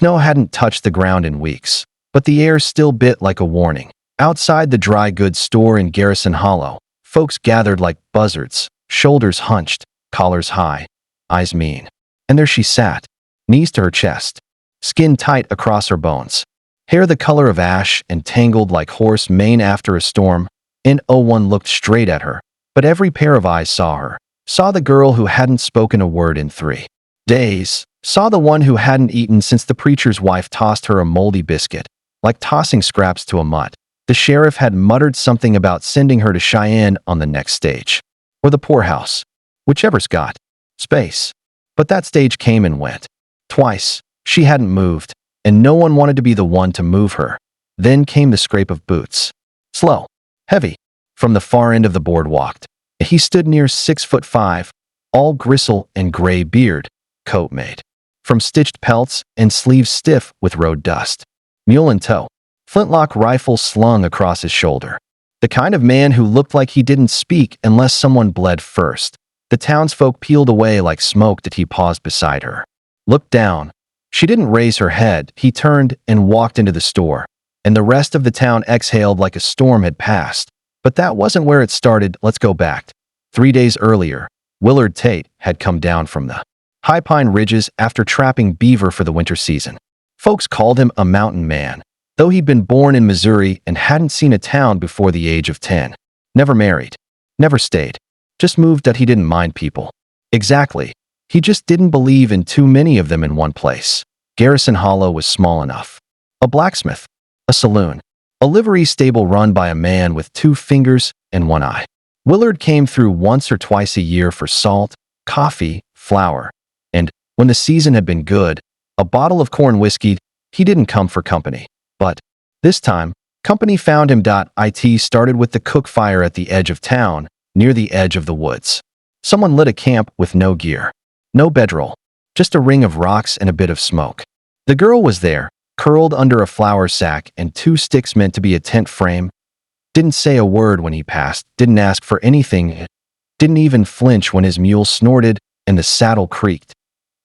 Snow hadn't touched the ground in weeks, but the air still bit like a warning. Outside the dry goods store in Garrison Hollow, folks gathered like buzzards, shoulders hunched, collars high, eyes mean. And there she sat, knees to her chest, skin tight across her bones, hair the color of ash and tangled like horse mane after a storm. No one looked straight at her, but every pair of eyes saw her, saw the girl who hadn't spoken a word in 3 days, saw the one who hadn't eaten since the preacher's wife tossed her a moldy biscuit, like tossing scraps to a mutt. The sheriff had muttered something about sending her to Cheyenne on the next stage, or the poorhouse, whichever's got space. But that stage came and went. Twice, she hadn't moved, and no one wanted to be the one to move her. Then came the scrape of boots. Slow, heavy, from the far end of the boardwalk. He stood near 6'5", all gristle and gray beard, coat made from stitched pelts and sleeves stiff with road dust. Mule in tow, flintlock rifle slung across his shoulder. The kind of man who looked like he didn't speak unless someone bled first. The townsfolk peeled away like smoke as he paused beside her. Looked down. She didn't raise her head. He turned and walked into the store, and the rest of the town exhaled like a storm had passed. But that wasn't where it started. Let's go back. 3 days earlier, Willard Tate had come down from the high pine ridges after trapping beaver for the winter season. Folks called him a mountain man, though he'd been born in Missouri and hadn't seen a town before the age of 10. Never married. Never stayed. Just moved that he didn't mind people. Exactly. He just didn't believe in too many of them in one place. Garrison Hollow was small enough. A blacksmith. A saloon. A livery stable run by a man with 2 fingers and 1 eye. Willard came through once or twice a year for salt, coffee, flour, and, when the season had been good, a bottle of corn whiskey. He didn't come for company. But this time, company found him. It started with the cook fire at the edge of town, near the edge of the woods. Someone lit a camp with no gear. No bedroll. Just a ring of rocks and a bit of smoke. The girl was there, curled under a flour sack and 2 sticks meant to be a tent frame. Didn't say a word when he passed, didn't ask for anything, didn't even flinch when his mule snorted and the saddle creaked.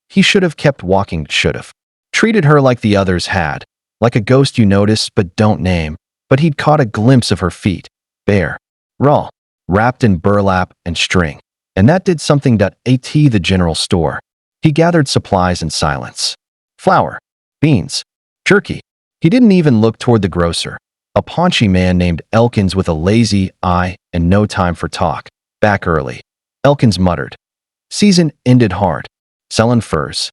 He should have kept walking, should have. Treated her like the others had, like a ghost you notice but don't name, but he'd caught a glimpse of her feet, bare, raw, wrapped in burlap and string. And that did something. At the general store, he gathered supplies in silence. Flour, beans, jerky. He didn't even look toward the grocer, a paunchy man named Elkins with a lazy eye and no time for talk. Back early. Elkins muttered. Season ended hard. Selling furs.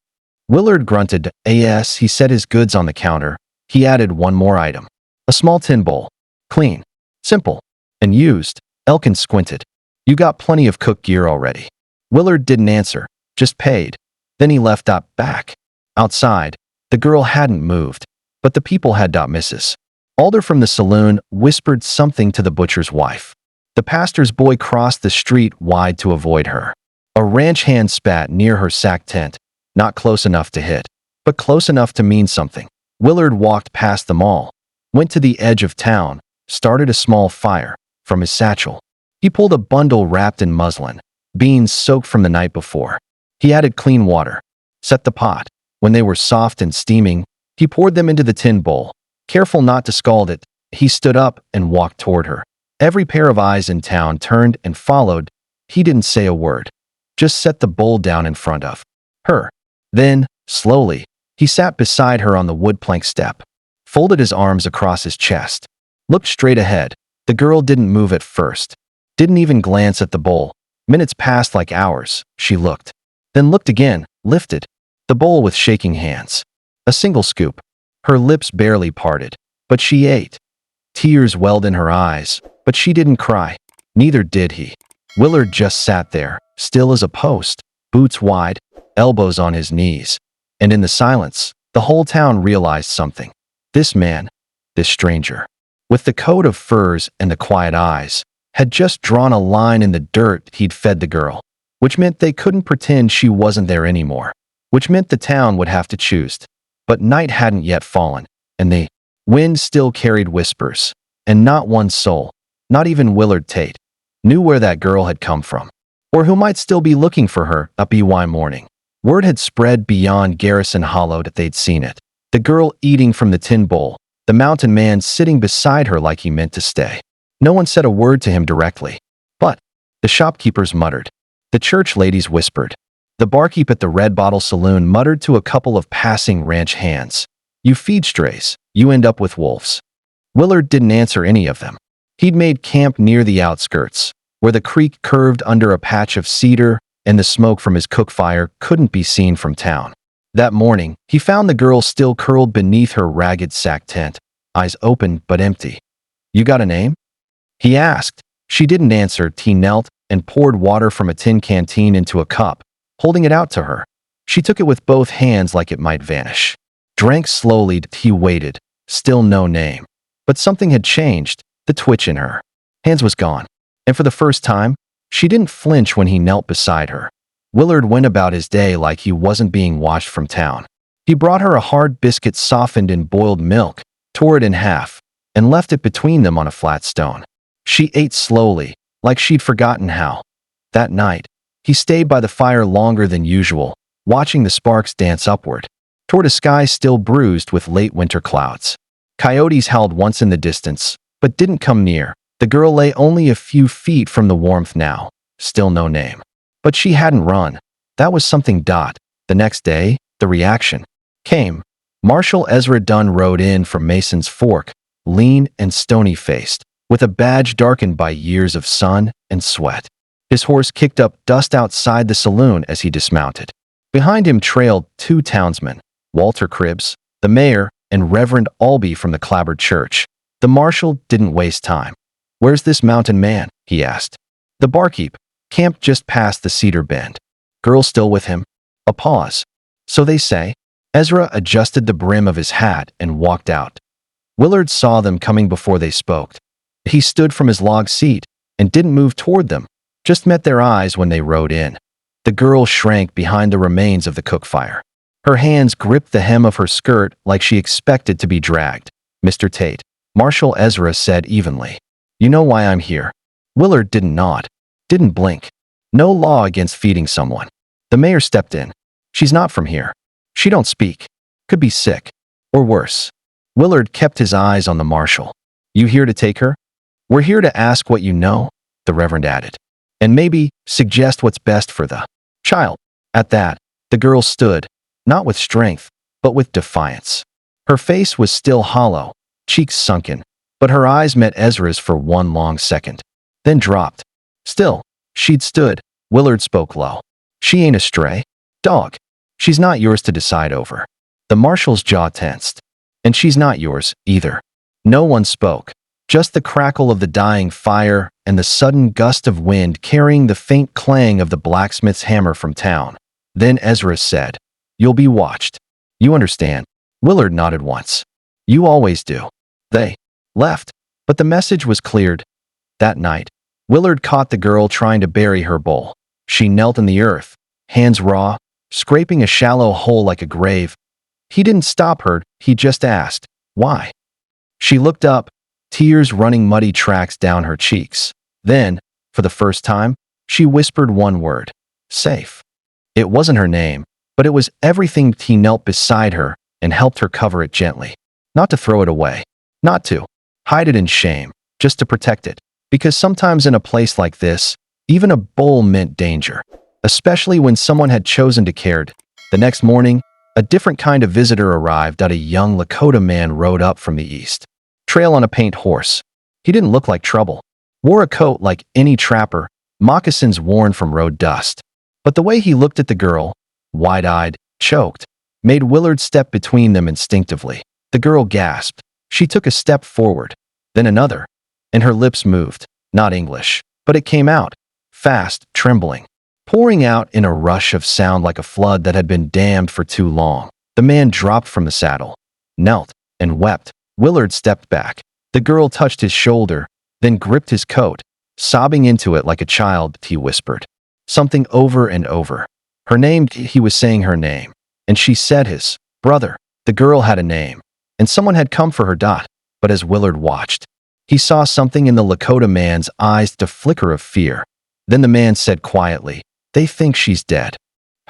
Willard grunted. As he set his goods on the counter, he added one more item. A small tin bowl. Clean, simple, and used. Elkins squinted. You got plenty of cook gear already. Willard didn't answer, just paid. Then he left. Back. Outside, the girl hadn't moved, but the people had. Mrs. Alder from the saloon whispered something to the butcher's wife. The pastor's boy crossed the street wide to avoid her. A ranch hand spat near her sack tent, not close enough to hit, but close enough to mean something. Willard walked past them all, went to the edge of town, started a small fire. From his satchel, he pulled a bundle wrapped in muslin, beans soaked from the night before. He added clean water, set the pot. When they were soft and steaming, he poured them into the tin bowl. Careful not to scald it, he stood up and walked toward her. Every pair of eyes in town turned and followed. He didn't say a word, just set the bowl down in front of her. Then, slowly, he sat beside her on the wood plank step, folded his arms across his chest, looked straight ahead. The girl didn't move at first, didn't even glance at the bowl. Minutes passed like hours. She looked, then looked again, lifted the bowl with shaking hands. A single scoop. Her lips barely parted, but she ate. Tears welled in her eyes, but she didn't cry. Neither did he. Willard just sat there, still as a post, boots wide, elbows on his knees. And in the silence, the whole town realized something. This man, this stranger, with the coat of furs and the quiet eyes, had just drawn a line in the dirt he'd fed the girl, which meant they couldn't pretend she wasn't there anymore, which meant the town would have to choose. But night hadn't yet fallen, and the wind still carried whispers, and not one soul, not even Willard Tate, knew where that girl had come from, or who might still be looking for her. By morning, word had spread beyond Garrison Hollow that they'd seen it. The girl eating from the tin bowl, the mountain man sitting beside her like he meant to stay. No one said a word to him directly. But the shopkeepers muttered. The church ladies whispered. The barkeep at the Red Bottle Saloon muttered to a couple of passing ranch hands. You feed strays, you end up with wolves. Willard didn't answer any of them. He'd made camp near the outskirts, where the creek curved under a patch of cedar and the smoke from his cook fire couldn't be seen from town. That morning, he found the girl still curled beneath her ragged sack tent, eyes open but empty. You got a name? He asked. She didn't answer. He knelt and poured water from a tin canteen into a cup, holding it out to her. She took it with both hands like it might vanish. Drank slowly. He waited. Still no name. But something had changed. The twitch in her hands was gone. And for the first time, she didn't flinch when he knelt beside her. Willard went about his day like he wasn't being watched from town. He brought her a hard biscuit softened in boiled milk, tore it in half, and left it between them on a flat stone. She ate slowly, like she'd forgotten how. That night, he stayed by the fire longer than usual, watching the sparks dance upward, toward a sky still bruised with late winter clouds. Coyotes howled once in the distance, but didn't come near. The girl lay only a few feet from the warmth now, still no name. But she hadn't run. That was something. The next day, the reaction came. Marshal Ezra Dunn rode in from Mason's Fork, lean and stony-faced, with a badge darkened by years of sun and sweat. His horse kicked up dust outside the saloon as he dismounted. Behind him trailed two townsmen, Walter Cribbs, the mayor, and Reverend Albee from the Clabbered Church. The marshal didn't waste time. Where's this mountain man? He asked. The barkeep, camped just past the cedar bend. Girl still with him? A pause. So they say. Ezra adjusted the brim of his hat and walked out. Willard saw them coming before they spoke. He stood from his log seat and didn't move toward them, just met their eyes when they rode in. The girl shrank behind the remains of the cook fire. Her hands gripped the hem of her skirt like she expected to be dragged. Mr. Tate, Marshal Ezra said evenly. You know why I'm here? Willard didn't nod, didn't blink. No law against feeding someone. The mayor stepped in. She's not from here. She don't speak. Could be sick. Or worse. Willard kept his eyes on the marshal. You here to take her? We're here to ask what you know, the Reverend added. And maybe suggest what's best for the child. At that, the girl stood, not with strength, but with defiance. Her face was still hollow, cheeks sunken, but her eyes met Ezra's for one long second, then dropped. Still, she'd stood. Willard spoke low. She ain't a stray dog. She's not yours to decide over. The marshal's jaw tensed. And she's not yours, either. No one spoke. Just the crackle of the dying fire and the sudden gust of wind carrying the faint clang of the blacksmith's hammer from town. Then Ezra said, You'll be watched. You understand? Willard nodded once. You always do. They left, but the message was cleared. That night, Willard caught the girl trying to bury her bowl. She knelt in the earth, hands raw, scraping a shallow hole like a grave. He didn't stop her, he just asked, Why? She looked up, tears running muddy tracks down her cheeks. Then, for the first time, she whispered one word. Safe. It wasn't her name, but it was everything. He knelt beside her and helped her cover it gently. Not to throw it away. Not to hide it in shame, just to protect it. Because sometimes in a place like this, even a bowl meant danger. Especially when someone had chosen to care. The next morning, a different kind of visitor arrived. A young Lakota man rode up from the east. Trail on a paint horse. He didn't look like trouble. Wore a coat like any trapper, moccasins worn from road dust. But the way he looked at the girl, wide-eyed, choked, made Willard step between them instinctively. The girl gasped. She took a step forward, then another, and her lips moved. Not English, but it came out, fast, trembling, pouring out in a rush of sound like a flood that had been dammed for too long. The man dropped from the saddle, knelt, and wept. Willard stepped back. The girl touched his shoulder, then gripped his coat, sobbing into it like a child. He whispered something over and over. Her name. He was saying her name, and she said his brother. The girl had a name, and someone had come for her. But as Willard watched, he saw something in the Lakota man's eyes, the flicker of fear. Then the man said quietly, They think she's dead.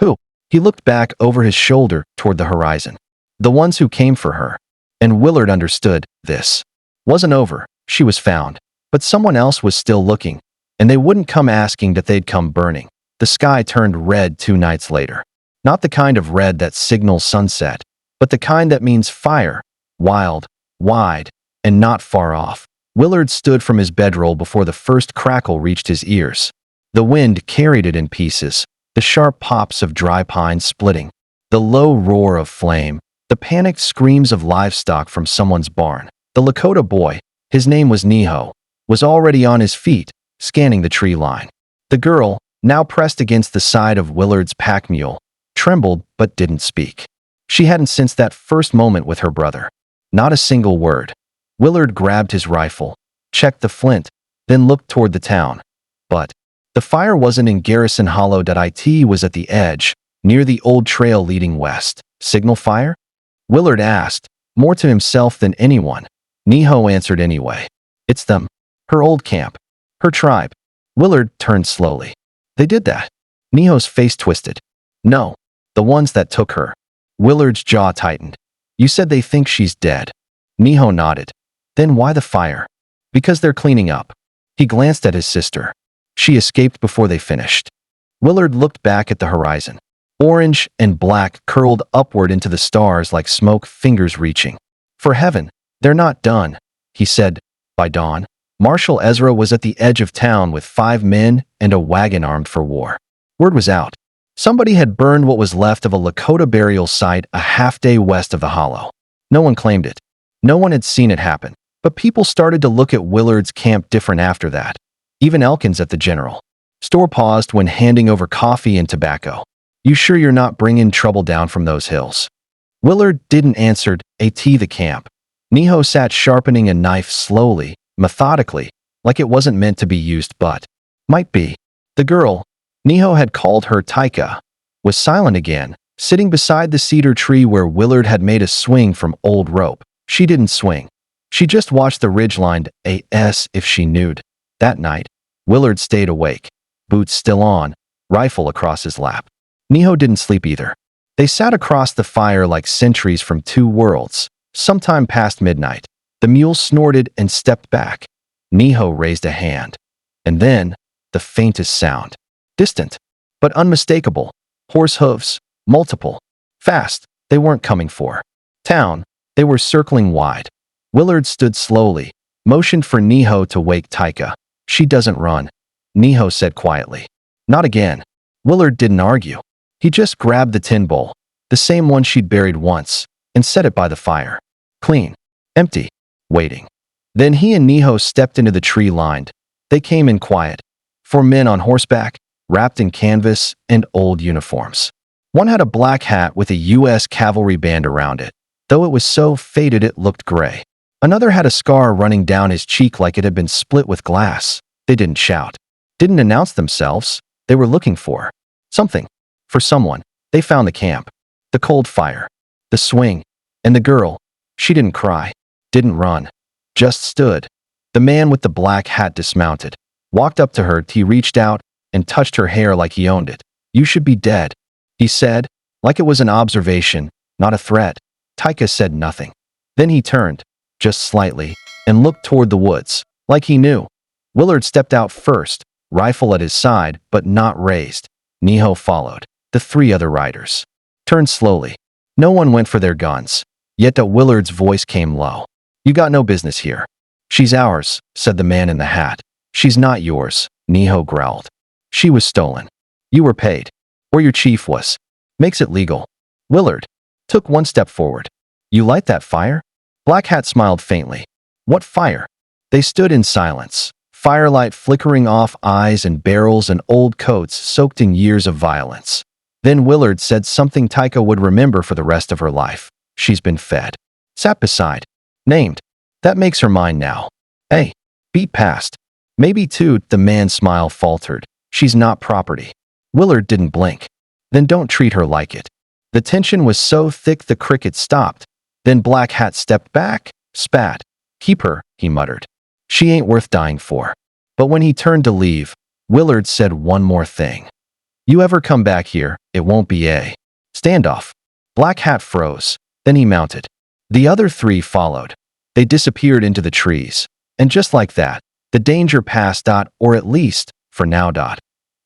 Who? He looked back over his shoulder toward the horizon. The ones who came for her. And Willard understood this. Wasn't over. She was found. But someone else was still looking. And they wouldn't come asking that they'd come burning. The sky turned red 2 nights later. Not the kind of red that signals sunset, but the kind that means fire. Wild, wide, and not far off. Willard stood from his bedroll before the first crackle reached his ears. The wind carried it in pieces, the sharp pops of dry pine splitting, the low roar of flame, the panicked screams of livestock from someone's barn. The Lakota boy, his name was Neho, was already on his feet, scanning the tree line. The girl, now pressed against the side of Willard's pack mule, trembled but didn't speak. She hadn't since that first moment with her brother. Not a single word. Willard grabbed his rifle, checked the flint, then looked toward the town. But the fire wasn't in Garrison Hollow. It was at the edge, near the old trail leading west. Signal fire? Willard asked, more to himself than anyone. Neho answered anyway. It's them. Her old camp. Her tribe. Willard turned slowly. They did that. Neho's face twisted. No. The ones that took her. Willard's jaw tightened. You said they think she's dead. Neho nodded. Then why the fire? Because they're cleaning up. He glanced at his sister. She escaped before they finished. Willard looked back at the horizon. Orange and black curled upward into the stars like smoke, fingers reaching. For heaven, they're not done, he said. By dawn, Marshal Ezra was at the edge of town with 5 men and a wagon armed for war. Word was out. Somebody had burned what was left of a Lakota burial site a half-day west of the hollow. No one claimed it. No one had seen it happen. But people started to look at Willard's camp different after that. Even Elkins at the general store paused when handing over coffee and tobacco. You sure you're not bringing trouble down from those hills? Willard didn't answer. The camp. Neho sat sharpening a knife slowly, methodically, like it wasn't meant to be used but might be. The girl, Neho had called her Taika, was silent again, sitting beside the cedar tree where Willard had made a swing from old rope. She didn't swing. She just watched the ridgeline as if she knew. That night, Willard stayed awake, boots still on, rifle across his lap. Neho didn't sleep either. They sat across the fire like sentries from 2 worlds. Sometime past midnight, the mule snorted and stepped back. Neho raised a hand. And then, the faintest sound. Distant, but unmistakable. Horse hooves, multiple. Fast, they weren't coming for town. They were circling wide. Willard stood slowly, motioned for Neho to wake Taika. She doesn't run, Neho said quietly. Not again. Willard didn't argue. He just grabbed the tin bowl, the same one she'd buried once, and set it by the fire. Clean. Empty. Waiting. Then he and Neho stepped into the tree lined. They came in quiet. 4 men on horseback, wrapped in canvas and old uniforms. One had a black hat with a U.S. cavalry band around it, though it was so faded it looked gray. Another had a scar running down his cheek like it had been split with glass. They didn't shout. Didn't announce themselves. They were looking for something. For someone. They found the camp. The cold fire. The swing. And the girl. She didn't cry. Didn't run. Just stood. The man with the black hat dismounted. Walked up to her. He reached out and touched her hair like he owned it. You should be dead, he said, like it was an observation, not a threat. Taika said nothing. Then he turned, just slightly, and looked toward the woods, like he knew. Willard stepped out first, rifle at his side, but not raised. Neho followed. The 3 other riders turned slowly. No one went for their guns. Yet Willard's voice came low. You got no business here. She's ours, said the man in the hat. She's not yours, Neho growled. She was stolen. You were paid. Or your chief was. Makes it legal. Willard took 1 step forward. You light that fire? Black Hat smiled faintly. What fire? They stood in silence, firelight flickering off eyes and barrels and old coats soaked in years of violence. Then Willard said something Taika would remember for the rest of her life. She's been fed. Sat beside. Named. That makes her mine now. Hey, beat past. Maybe too, the man's smile faltered. She's not property. Willard didn't blink. Then don't treat her like it. The tension was so thick the cricket stopped. Then Black Hat stepped back, spat. Keep her, he muttered. She ain't worth dying for. But when he turned to leave, Willard said one more thing. You ever come back here, it won't be a standoff. Black Hat froze. Then he mounted. The other three followed. They disappeared into the trees. And just like that, the danger passed. Or at least, for now.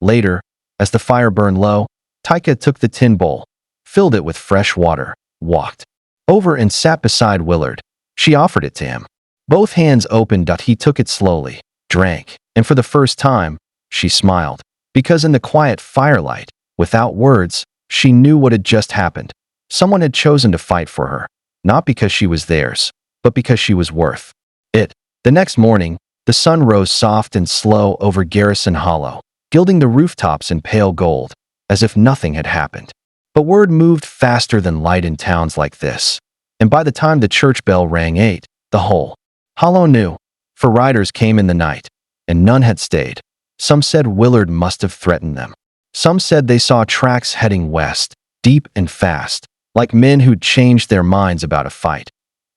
Later, as the fire burned low, Taika took the tin bowl, filled it with fresh water, walked over and sat beside Willard. She offered it to him. Both hands opened. He took it slowly, drank, and for the first time, she smiled. Because in the quiet firelight, without words, she knew what had just happened. Someone had chosen to fight for her, not because she was theirs, but because she was worth it. The next morning, the sun rose soft and slow over Garrison Hollow, gilding the rooftops in pale gold, as if nothing had happened. But word moved faster than light in towns like this. And by the time the church bell rang 8, the whole hollow knew, for riders came in the night, and none had stayed. Some said Willard must have threatened them. Some said they saw tracks heading west, deep and fast, like men who'd changed their minds about a fight.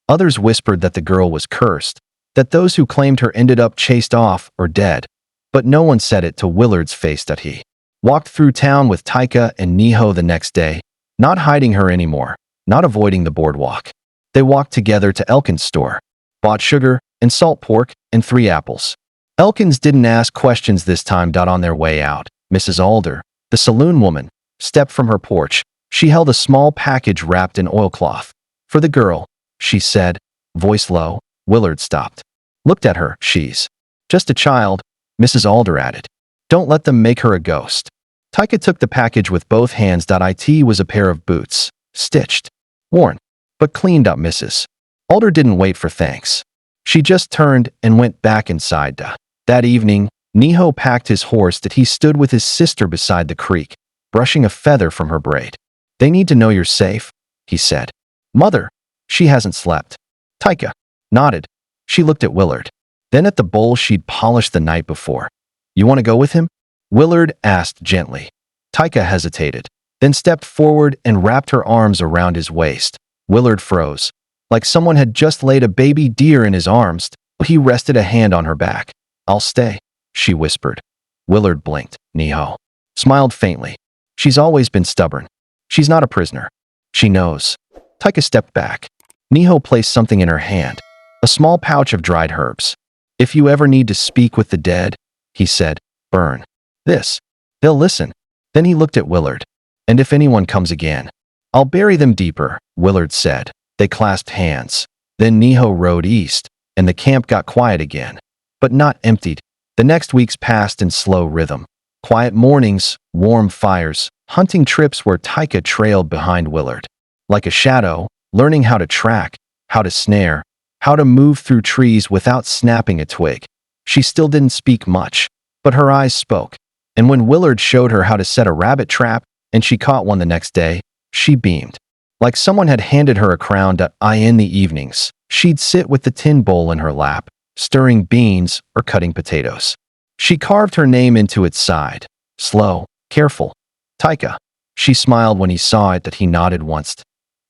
Others whispered that the girl was cursed, that those who claimed her ended up chased off or dead. But no one said it to Willard's face. He walked through town with Taika and Niho the next day, not hiding her anymore, not avoiding the boardwalk. They walked together to Elkin's store, bought sugar and salt pork and 3 apples. Elkins didn't ask questions this time. On their way out, Mrs. Alder, the saloon woman, stepped from her porch. She held a small package wrapped in oilcloth. For the girl, she said, voice low. Willard stopped. Looked at her. She's just a child, Mrs. Alder added. Don't let them make her a ghost. Taika took the package with both hands. It was a pair of boots, stitched, worn, but cleaned up. Mrs. Alder didn't wait for thanks. She just turned and went back inside. That evening, Niho packed his horse. He stood with his sister beside the creek, brushing a feather from her braid. They need to know you're safe, he said. Mother, she hasn't slept. Taika nodded. She looked at Willard, then at the bowl she'd polished the night before. You want to go with him? Willard asked gently. Taika hesitated, then stepped forward and wrapped her arms around his waist. Willard froze, like someone had just laid a baby deer in his arms. He rested a hand on her back. I'll stay, she whispered. Willard blinked. Niho smiled faintly. She's always been stubborn. She's not a prisoner. She knows. Taika stepped back. Niho placed something in her hand, a small pouch of dried herbs. If you ever need to speak with the dead, he said, burn this. They'll listen. Then he looked at Willard. And if anyone comes again, I'll bury them deeper, Willard said. They clasped hands. Then Niho rode east, and the camp got quiet again. But not emptied. The next weeks passed in slow rhythm. Quiet mornings, warm fires, hunting trips where Taika trailed behind Willard. Like a shadow, learning how to track, how to snare, how to move through trees without snapping a twig. She still didn't speak much, but her eyes spoke. And when Willard showed her how to set a rabbit trap, and she caught one the next day, she beamed. Like someone had handed her a crown. In the evenings, she'd sit with the tin bowl in her lap, stirring beans or cutting potatoes. She carved her name into its side. Slow, careful. Taika. She smiled when he saw it. He nodded once.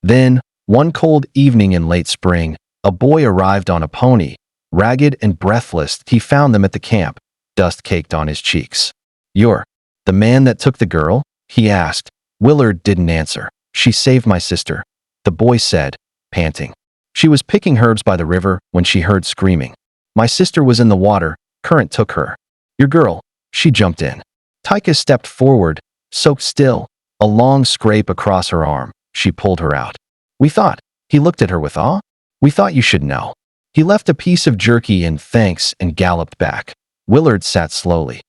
Then, one cold evening in late spring, a boy arrived on a pony. Ragged and breathless, he found them at the camp, dust caked on his cheeks. You're the man that took the girl? He asked. Willard didn't answer. She saved my sister, the boy said, panting. She was picking herbs by the river when she heard screaming. My sister was in the water, current took her. Your girl. She jumped in. Taika stepped forward, soaked still, a long scrape across her arm. She pulled her out. We thought. He looked at her with awe. We thought you should know. He left a piece of jerky in thanks and galloped back. Willard sat slowly.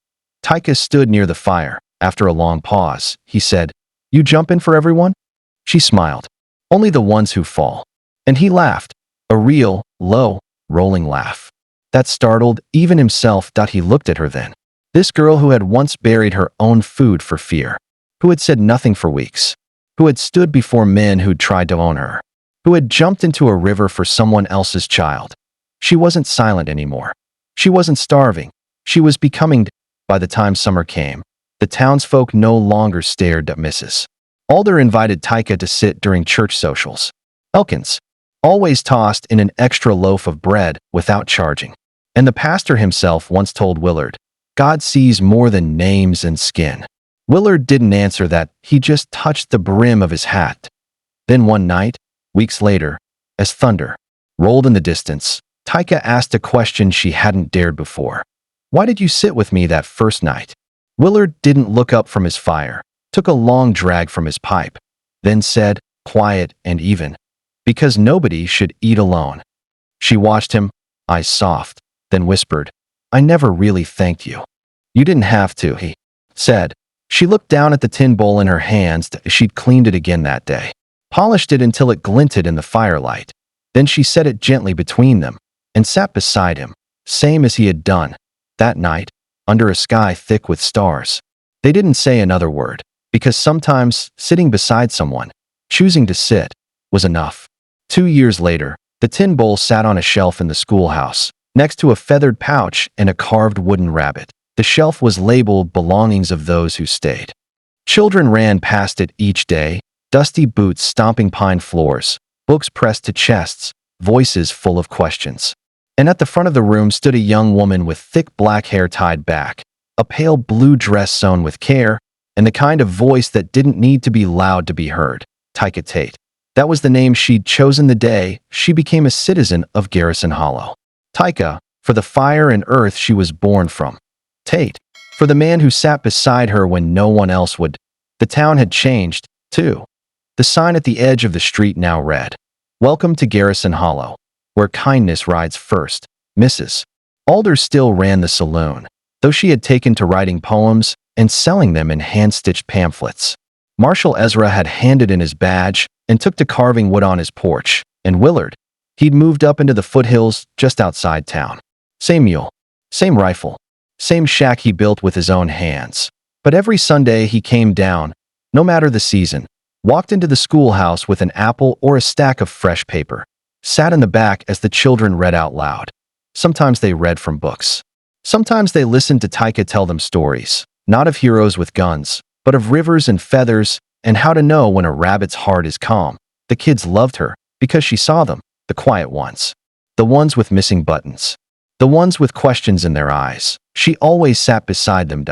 Taika stood near the fire. After a long pause, he said, You jump in for everyone? She smiled. Only the ones who fall. And he laughed. A real, low, rolling laugh. That startled even himself. He looked at her then. This girl who had once buried her own food for fear. Who had said nothing for weeks. Who had stood before men who'd tried to own her. Who had jumped into a river for someone else's child. She wasn't silent anymore. She wasn't starving. She was becoming. By the time summer came, the townsfolk no longer stared at Mrs. Alder invited Taika to sit during church socials. Elkins always tossed in an extra loaf of bread without charging. And the pastor himself once told Willard, God sees more than names and skin. Willard didn't answer that. He just touched the brim of his hat. Then one night, Weeks later, as thunder rolled in the distance, Taika asked a question she hadn't dared before. Why did you sit with me that first night? Willard didn't look up from his fire, took a long drag from his pipe, then said, quiet and even, because nobody should eat alone. She watched him, eyes soft, then whispered, I never really thanked you. You didn't have to, he said. She looked down at the tin bowl in her hands as she'd cleaned it again that day, polished it until it glinted in the firelight. Then she set it gently between them and sat beside him, same as he had done that night, under a sky thick with stars. They didn't say another word, because sometimes sitting beside someone, choosing to sit, was enough. 2 years later, the tin bowl sat on a shelf in the schoolhouse, next to a feathered pouch and a carved wooden rabbit. The shelf was labeled belongings of those who stayed. Children ran past it each day, dusty boots stomping pine floors, books pressed to chests, voices full of questions. And at the front of the room stood a young woman with thick black hair tied back, a pale blue dress sewn with care, and the kind of voice that didn't need to be loud to be heard. Taika Tate. That was the name she'd chosen the day she became a citizen of Garrison Hollow. Taika, for the fire and earth she was born from. Tate, for the man who sat beside her when no one else would. The town had changed, too. The sign at the edge of the street now read, Welcome to Garrison Hollow, where kindness rides first, Mrs. Alder still ran the saloon, though she had taken to writing poems and selling them in hand-stitched pamphlets. Marshal Ezra had handed in his badge and took to carving wood on his porch, and Willard, he'd moved up into the foothills just outside town. Same mule, same rifle, same shack he built with his own hands. But every Sunday he came down, no matter the season, walked into the schoolhouse with an apple or a stack of fresh paper, sat in the back as the children read out loud. Sometimes they read from books. Sometimes they listened to Taika tell them stories, not of heroes with guns, but of rivers and feathers and how to know when a rabbit's heart is calm. The kids loved her because she saw them, the quiet ones, the ones with missing buttons, the ones with questions in their eyes. She always sat beside them.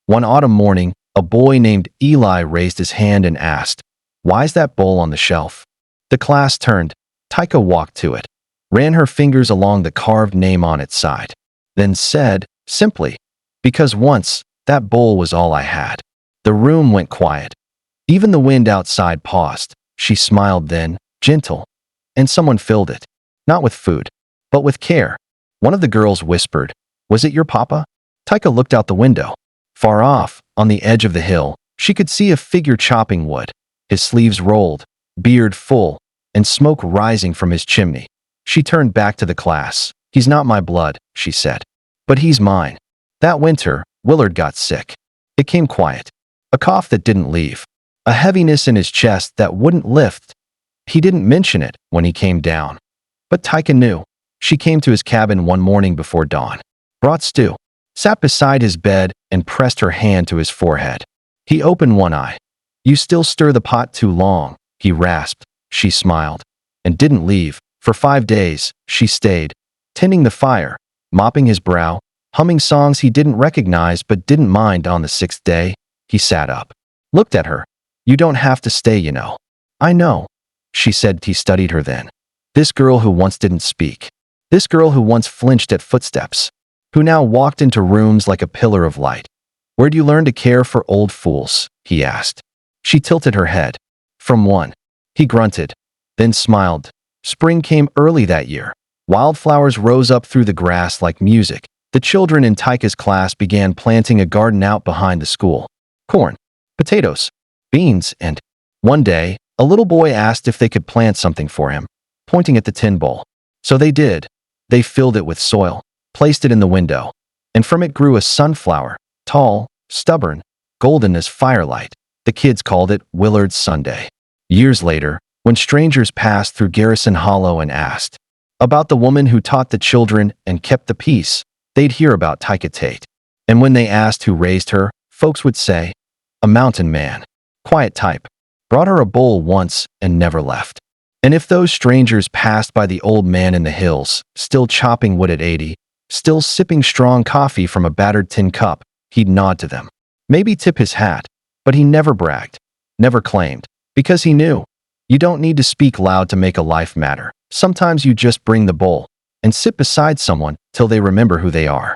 One autumn morning, a boy named Eli raised his hand and asked, Why's that bowl on the shelf? The class turned. Taika walked to it, ran her fingers along the carved name on its side, then said, simply, Because once, that bowl was all I had. The room went quiet. Even the wind outside paused. She smiled then, gentle, and someone filled it, not with food, but with care. One of the girls whispered, Was it your papa? Taika looked out the window. Far off, on the edge of the hill, she could see a figure chopping wood, his sleeves rolled, beard full, and smoke rising from his chimney. She turned back to the class. He's not my blood, she said, but he's mine. That winter, Willard got sick. It came quiet. A cough that didn't leave. A heaviness in his chest that wouldn't lift. He didn't mention it when he came down. But Taika knew. She came to his cabin one morning before dawn, brought stew, sat beside his bed and pressed her hand to his forehead. He opened one eye. You still stir the pot too long, he rasped. She smiled and didn't leave. For 5 days, she stayed, tending the fire, mopping his brow, humming songs he didn't recognize but didn't mind. On the 6th day, he sat up, looked at her. You don't have to stay, you know. I know, she said. He studied her then. This girl who once didn't speak. This girl who once flinched at footsteps. Who now walked into rooms like a pillar of light. Where'd you learn to care for old fools? He asked. She tilted her head. From one. He grunted, then smiled. Spring came early that year. Wildflowers rose up through the grass like music. The children in Taika's class began planting a garden out behind the school. Corn, potatoes, beans, and one day, a little boy asked if they could plant something for him, pointing at the tin bowl. So they did. They filled it with soil, placed it in the window, and from it grew a sunflower, tall, stubborn, golden as firelight. The kids called it Willard's Sunday. Years later, when strangers passed through Garrison Hollow and asked about the woman who taught the children and kept the peace, they'd hear about Taika Tate. And when they asked who raised her, folks would say, a mountain man, quiet type, brought her a bowl once and never left. And if those strangers passed by the old man in the hills, still chopping wood at 80, still sipping strong coffee from a battered tin cup, he'd nod to them, maybe tip his hat, but he never bragged, never claimed, because he knew You don't need to speak loud to make a life matter. Sometimes you just bring the bowl and sit beside someone till they remember who they are.